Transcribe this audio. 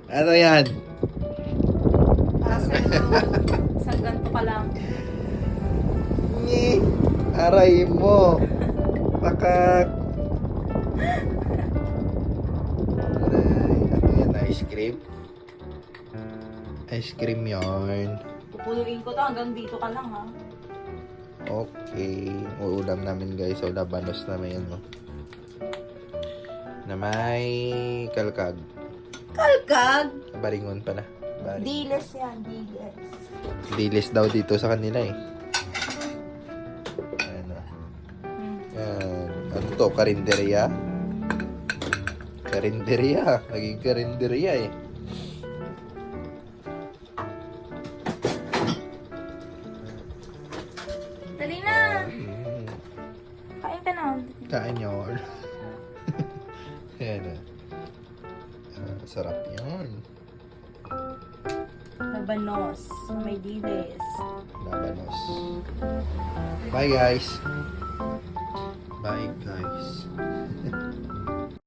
Ano yan? Kaso, isang ganito ka lang. Ni, aray mo. Pakak. Aray, ano yan? Ice cream? Ice cream yarn. Pupuluin ko to hanggang dito ka lang ha. Okay. Uulam namin guys. So, labanos namin yun, no? Na may kalkag. Kalkag! Baringon pala. Baringon. Diles yan, diles. Dilis daw dito sa kanila eh. Ano? Yan. Ano to? Karinderya? Karinderya. Naging karinderya eh. Dali na! Kain ka na. Kain yun. Yan ah. Sarap yun. Labanos. May diles. Labanos. Bye guys. Bye guys.